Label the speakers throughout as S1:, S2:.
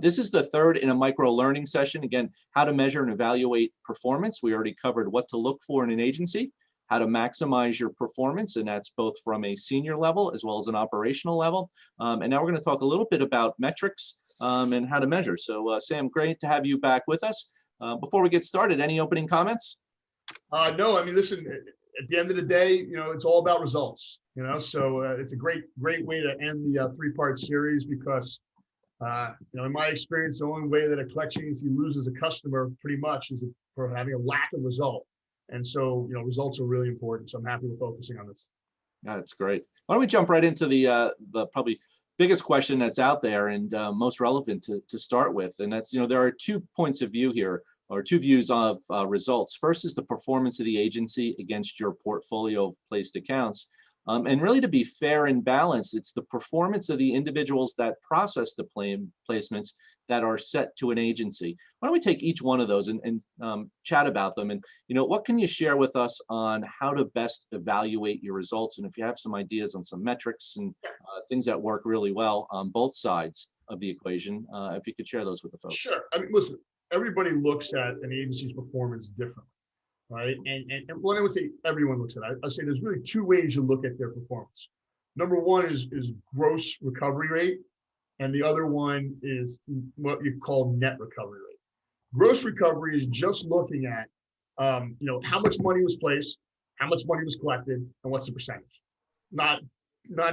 S1: This is the third in a micro learning session. Again, how to measure and evaluate performance. We already covered what to look for in an agency, how to maximize your performance, and that's both from a senior level as well as an operational level. And now we're going to talk a little bit about metrics and how to measure. So Sam, great to have you back with us. Before we get started, any opening comments?
S2: No, I mean, listen, at the end of the day, it's all about results, so it's a great way to end the three-part series because, in my experience, the only way that a collection agency loses a customer pretty much is for having a lack of result. And so, results are really important. So I'm happy we're focusing on this.
S1: Yeah, that's great. Why don't we jump right into the probably biggest question that's out there and most relevant to start with. And that's, there are 2 points of view here, or 2 views of results. First is the performance of the agency against your portfolio of placed accounts. And really, to be fair and balanced, it's the performance of the individuals that process the placements that are set to an agency. Why don't we take each one of those and chat about them? And what can you share with us on how to best evaluate your results? And if you have some ideas on some metrics and things that work really well on both sides of the equation, if you could share those with the folks.
S2: Sure. I mean, listen, everybody looks at an agency's performance differently. Right. And when I would say everyone looks at it, I'd say there's really 2 ways you look at their performance. Number one is gross recovery rate. And the other one is what you call net recovery rate. Gross recovery is just looking at, how much money was placed, how much money was collected, and what's the percentage. Not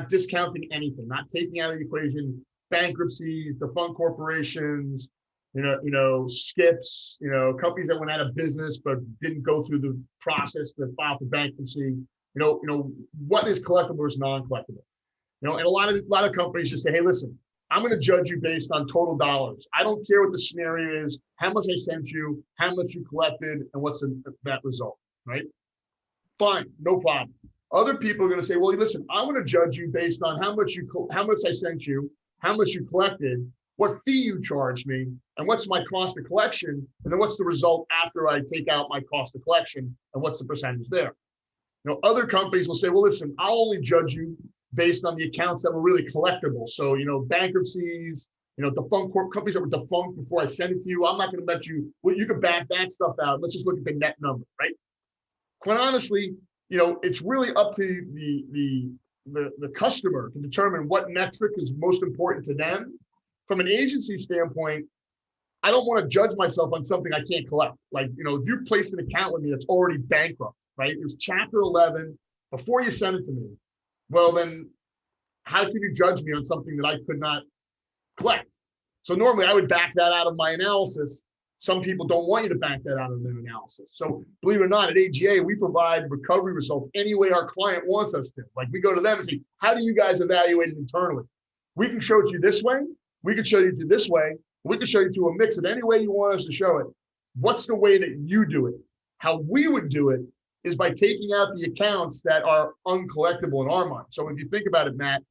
S2: discounting anything, not taking out of the equation bankruptcies, defunct corporations, skips, companies that went out of business but didn't go through the process to file for bankruptcy. What is collectible versus non-collectible. And a lot of companies just say, hey, listen, I'm going to judge you based on total dollars. I don't care what the scenario is, how much I sent you, how much you collected, and what's that result, right? Fine, no problem. Other people are going to say, well, listen, I'm going to judge you based on how much I sent you, how much you collected, what fee you charged me, and what's my cost of collection, and then what's the result after I take out my cost of collection, and what's the percentage there. Other companies will say, well, listen, I'll only judge you based on the accounts that were really collectible. So, bankruptcies, defunct companies that were defunct before I send it to you. I'm not going to let you, well, you can back that stuff out. Let's just look at the net number, right? Quite honestly, it's really up to the customer to determine what metric is most important to them. From an agency standpoint, I don't want to judge myself on something I can't collect. Like, if you place an account with me that's already bankrupt, right? There's Chapter 11 before you send it to me. Well, then how can you judge me on something that I could not collect? So normally I would back that out of my analysis. Some people don't want you to back that out of their analysis. So believe it or not, at AGA, we provide recovery results any way our client wants us to. Like, we go to them and say, how do you guys evaluate it internally? We can show it to you this way. We can show you to this way. We can show you to a mix of any way you want us to show it. What's the way that you do it? How we would do it is by taking out the accounts that are uncollectible in our mind. So if you think about it, Matt,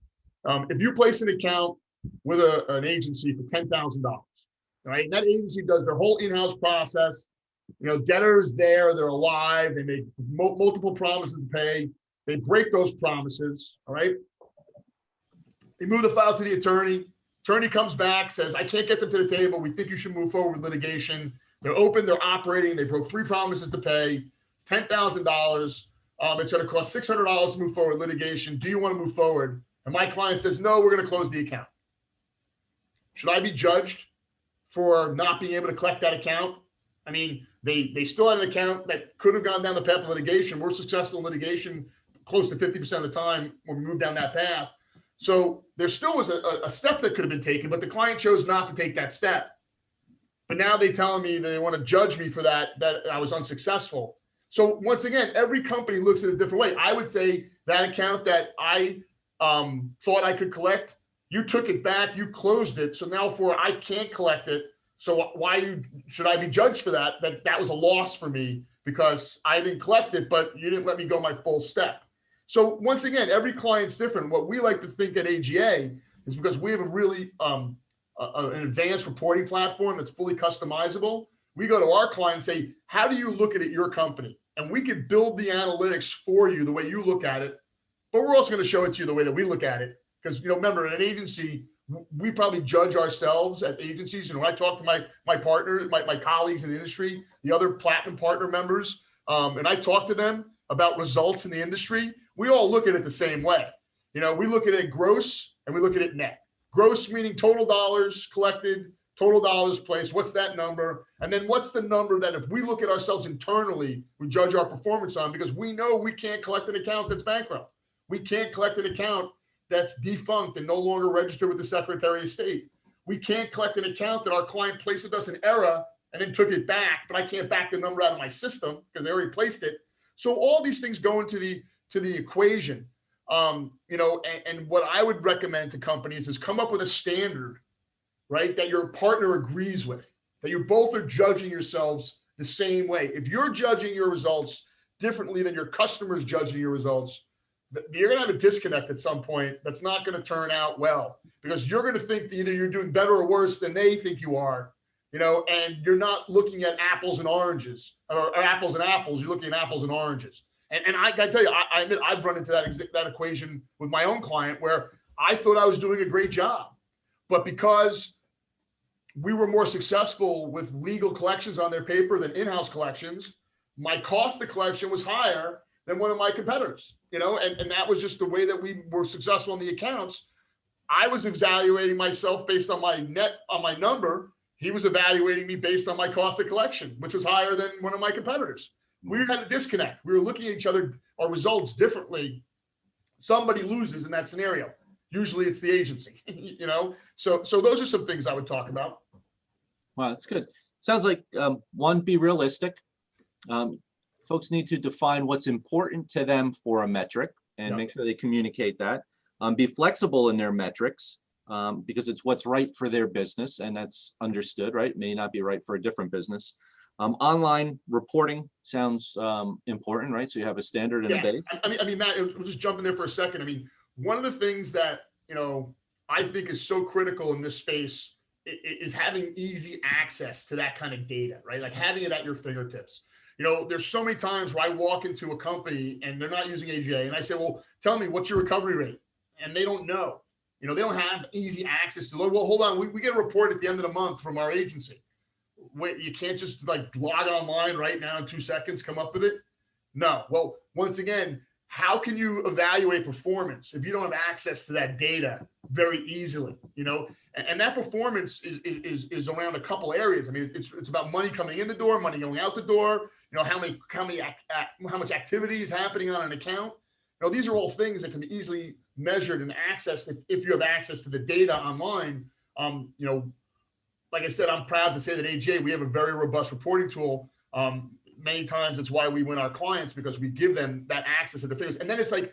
S2: if you place an account with an agency for $10,000, right? And that agency does their whole in-house process. Debtors there, they're alive. They make multiple promises to pay. They break those promises, all right? They move the file to the attorney. Attorney comes back, says, I can't get them to the table. We think you should move forward with litigation. They're open, they're operating. They broke 3 promises to pay. It's $10,000. It's going to cost $600 to move forward with litigation. Do you want to move forward? And my client says, no, we're going to close the account. Should I be judged for not being able to collect that account? I mean, they still had an account that could have gone down the path of litigation. We're successful in litigation close to 50% of the time when we move down that path. So there still was a step that could have been taken, but the client chose not to take that step. But now they telling me they want to judge me for that I was unsuccessful. So once again, every company looks at it a different way. I would say that account that I thought I could collect, you took it back, you closed it. So now I can't collect it. So why should I be judged for that? That was a loss for me because I didn't collect it, but you didn't let me go my full step. So once again, every client's different. What we like to think at AGA is because we have a really an advanced reporting platform that's fully customizable. We go to our client and say, how do you look at it, your company? And we can build the analytics for you the way you look at it, but we're also going to show it to you the way that we look at it. Because, remember, in an agency, we probably judge ourselves at agencies. And when I talk to my partner, my colleagues in the industry, the other platinum partner members, and I talk to them about results in the industry, we all look at it the same way. We look at it gross and we look at it net. Gross meaning total dollars collected, total dollars placed. What's that number? And then what's the number that if we look at ourselves internally, we judge our performance on, because we know we can't collect an account that's bankrupt. We can't collect an account that's defunct and no longer registered with the Secretary of State. We can't collect an account that our client placed with us in error and then took it back, but I can't back the number out of my system because they already placed it. So all these things go into the equation. And what I would recommend to companies is come up with a standard, right, that your partner agrees with, that you both are judging yourselves the same way. If you're judging your results differently than your customers judging your results, you're going to have a disconnect at some point that's not going to turn out well, because you're going to think that either you're doing better or worse than they think you are, and you're not looking at apples and oranges, or apples and apples. You're looking at apples and oranges. And I got to tell you, I admit I've run into that equation with my own client where I thought I was doing a great job, but because we were more successful with legal collections on their paper than in-house collections, my cost of collection was higher than one of my competitors, and that was just the way that we were successful in the accounts. I was evaluating myself based on my number. He was evaluating me based on my cost of collection, which was higher than one of my competitors. We had a disconnect. We were looking at each other, our results differently. Somebody loses in that scenario. Usually it's the agency, So those are some things I would talk about.
S1: Wow, that's good. Sounds like one, be realistic. Folks need to define what's important to them for a metric and make sure they communicate that. Be flexible in their metrics because it's what's right for their business, and that's understood, right? May not be right for a different business. Online reporting sounds important, right? So you have a standard and a base.
S2: I mean, Matt, we'll just jump in there for a second. I mean, one of the things that, I think is so critical in this space is having easy access to that kind of data, right? Like having it at your fingertips. There's so many times where I walk into a company and they're not using AGA, and I say, well, tell me, what's your recovery rate? And they don't know. They don't have easy access to, well, hold on, we get a report at the end of the month from our agency. Wait, you can't just like log online right now in 2 seconds, come up with it? No. Well, once again, how can you evaluate performance if you don't have access to that data very easily? And that performance is around a couple areas. I mean, it's about money coming in the door, money going out the door. How much activity is happening on an account. These are all things that can be easily measured and accessed if you have access to the data online. Like I said, I'm proud to say that AGA, we have a very robust reporting tool. Many times it's why we win our clients, because we give them that access to the figures. And then it's like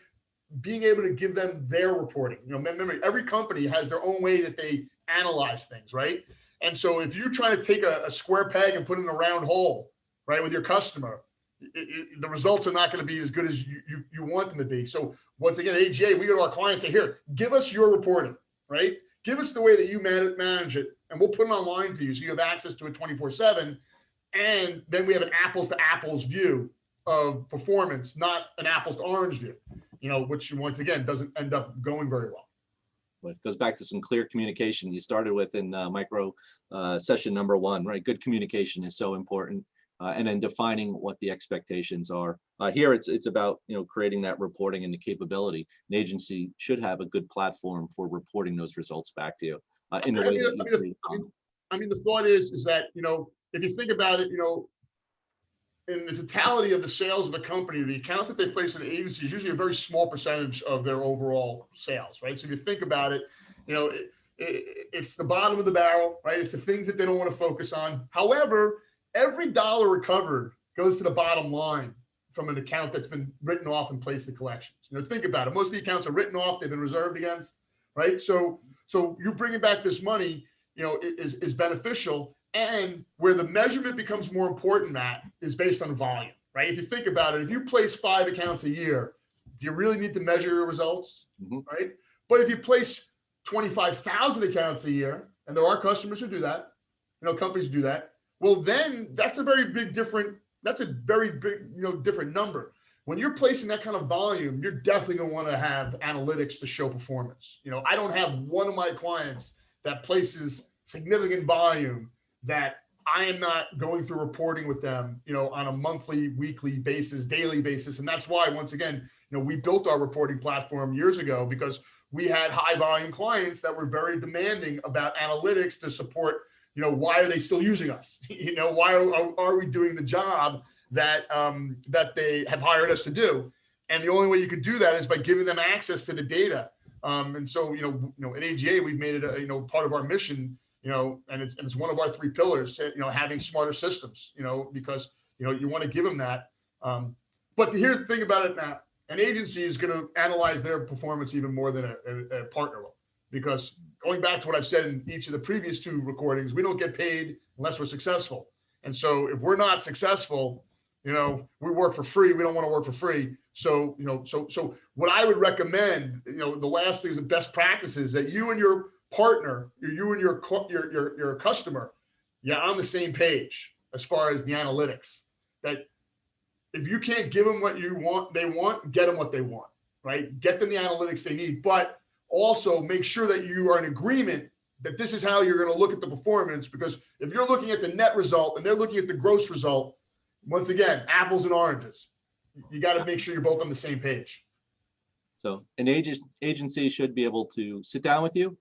S2: being able to give them their reporting. Remember, every company has their own way that they analyze things, right? And so if you're trying to take a square peg and put it in a round hole, right, with your customer, the results are not going to be as good as you want them to be. So once again, AGA, we go to our clients and say, here, give us your reporting, right? Give us the way that you manage it, and we'll put it online for you so you have access to it 24/7. And then we have an apples to apples view of performance, not an apples to orange view, which once again doesn't end up going very well.
S1: But it goes back to some clear communication you started with in micro session number 1, right? Good communication is so important. And then defining what the expectations are. Here, it's about creating that reporting and the capability. An agency should have a good platform for reporting those results back to you in the way that you.
S2: I mean, the thought is that if you think about it, in the totality of the sales of the company, the accounts that they place in the agency is usually a very small percentage of their overall sales, right? So if you think about it, it's the bottom of the barrel, right? It's the things that they don't want to focus on. However, every dollar recovered goes to the bottom line from an account that's been written off and placed in collections. Think about it. Most of the accounts are written off; they've been reserved against, right? So you bringing back this money, is beneficial. And where the measurement becomes more important, Matt, is based on volume, right? If you think about it, if you place 5 accounts a year, do you really need to measure your results, right? But if you place 25,000 accounts a year, and there are customers who do that, companies do that, well, then that's a very big different number. when you're placing that kind of volume, you're definitely going to want to have analytics to show performance. I don't have one of my clients that places significant volume that I am not going through reporting with them, on a monthly, weekly basis, daily basis. And that's why, once again, we built our reporting platform years ago because we had high volume clients that were very demanding about analytics to support, why are they still using us? Why are we doing the job that they have hired us to do? And the only way you could do that is by giving them access to the data. And so, at AGA, we've made it, part of our mission, and it's one of our 3 pillars, having smarter systems, because, you want to give them that. But to hear the thing about it now, an agency is going to analyze their performance even more than a partner will, because going back to what I've said in each of the previous 2 recordings, we don't get paid unless we're successful. And so if we're not successful, we work for free. We don't want to work for free. So, so what I would recommend, the last thing is the best practices that you and your partner, you and your customer, you're on the same page as far as the analytics. That if you can't give them what they want, get them what they want, right? Get them the analytics they need, but also make sure that you are in agreement that this is how you're going to look at the performance. Because if you're looking at the net result and they're looking at the gross result, once again, apples and oranges, you got to make sure you're both on the same page.
S1: So an agency should be able to sit down with you,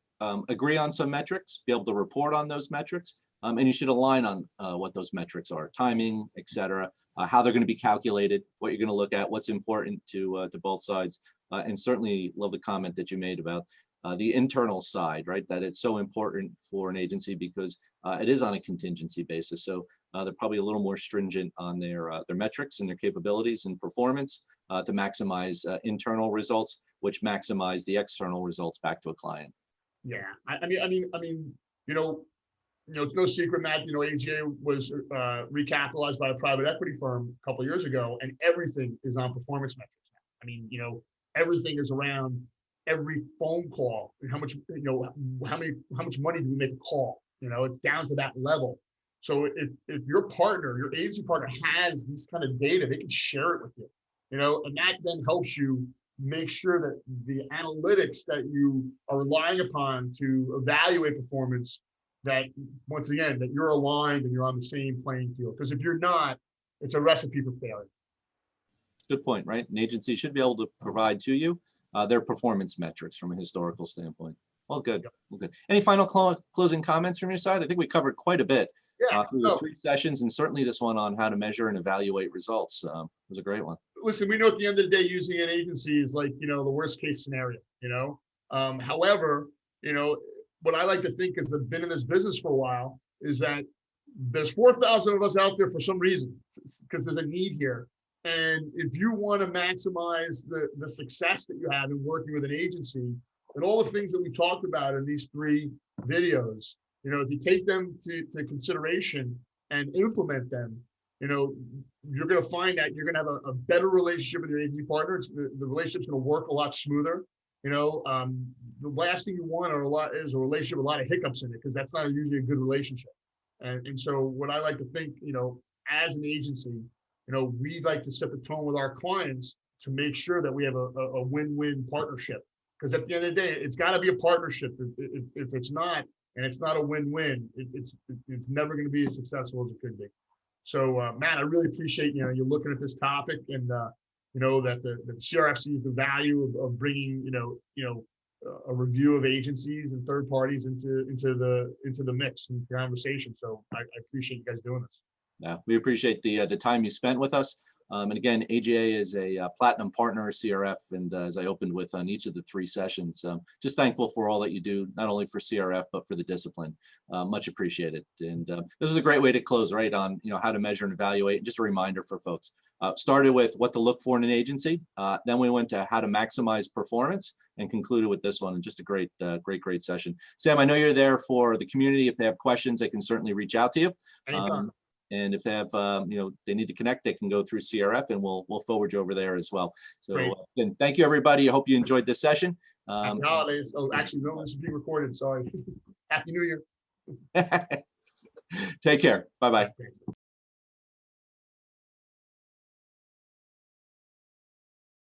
S1: agree on some metrics, be able to report on those metrics, and you should align on what those metrics are, timing, et cetera, how they're going to be calculated, what you're going to look at, what's important to both sides. And certainly love the comment that you made about the internal side, right? That it's so important for an agency because it is on a contingency basis. So they're probably a little more stringent on their metrics and their capabilities and performance to maximize internal results, which maximize the external results back to a client.
S2: Yeah, I mean, it's no secret, Matt, AGA was recapitalized by a private equity firm a couple of years ago, and everything is on performance metrics now. I mean, everything is around every phone call and how much money do we make a call? It's down to that level. So if your partner, your agency partner has this kind of data, they can share it with you, and that then helps you make sure that the analytics that you are relying upon to evaluate performance, that once again, that you're aligned and you're on the same playing field. Because if you're not, it's a recipe for failure.
S1: Good point, right? An agency should be able to provide to you their performance metrics from a historical standpoint. Well, good. Well, good. Any final closing comments from your side? I think we covered quite a bit through the 3 sessions, and certainly this one on how to measure and evaluate results was a great one.
S2: Listen, we know at the end of the day, using an agency is like, the worst case scenario, however, what I like to think is I've been in this business for a while is that there's 4,000 of us out there for some reason, because there's a need here. And if you want to maximize the success that you have in working with an agency and all the things that we talked about in these 3 videos, if you take them to consideration and implement them, you're going to find that you're going to have a better relationship with your agency partner. The relationship's going to work a lot smoother. The last thing you want is a relationship with a lot of hiccups in it, because that's not usually a good relationship. And so what I like to think, as an agency, we like to set the tone with our clients to make sure that we have a win-win partnership. Because at the end of the day, it's got to be a partnership. If it's not, and it's not a win-win, it's never going to be as successful as it could be. So, Matt, I really appreciate you looking at this topic, and that the CRF sees the value of bringing a review of agencies and third parties into the mix and conversation. So I appreciate you guys doing this.
S1: Yeah, we appreciate the time you spent with us. And again, AGA is a platinum partner of CRF, and as I opened with on each of the 3 sessions, just thankful for all that you do, not only for CRF but for the discipline. Much appreciated. And this is a great way to close, right, on how to measure and evaluate. And just a reminder for folks. Started with what to look for in an agency, then we went to how to maximize performance, and concluded with this one. And just a great session. Sam, I know you're there for the community. If they have questions, they can certainly reach out to you.
S2: Anytime.
S1: And if they have, they need to connect, they can go through CRF, and we'll forward you over there as well. So again, thank you, everybody. I hope you enjoyed this session.
S2: Happy holidays. Oh, actually, no, this is being recorded. Sorry. Happy New Year.
S1: Take care. Bye-bye.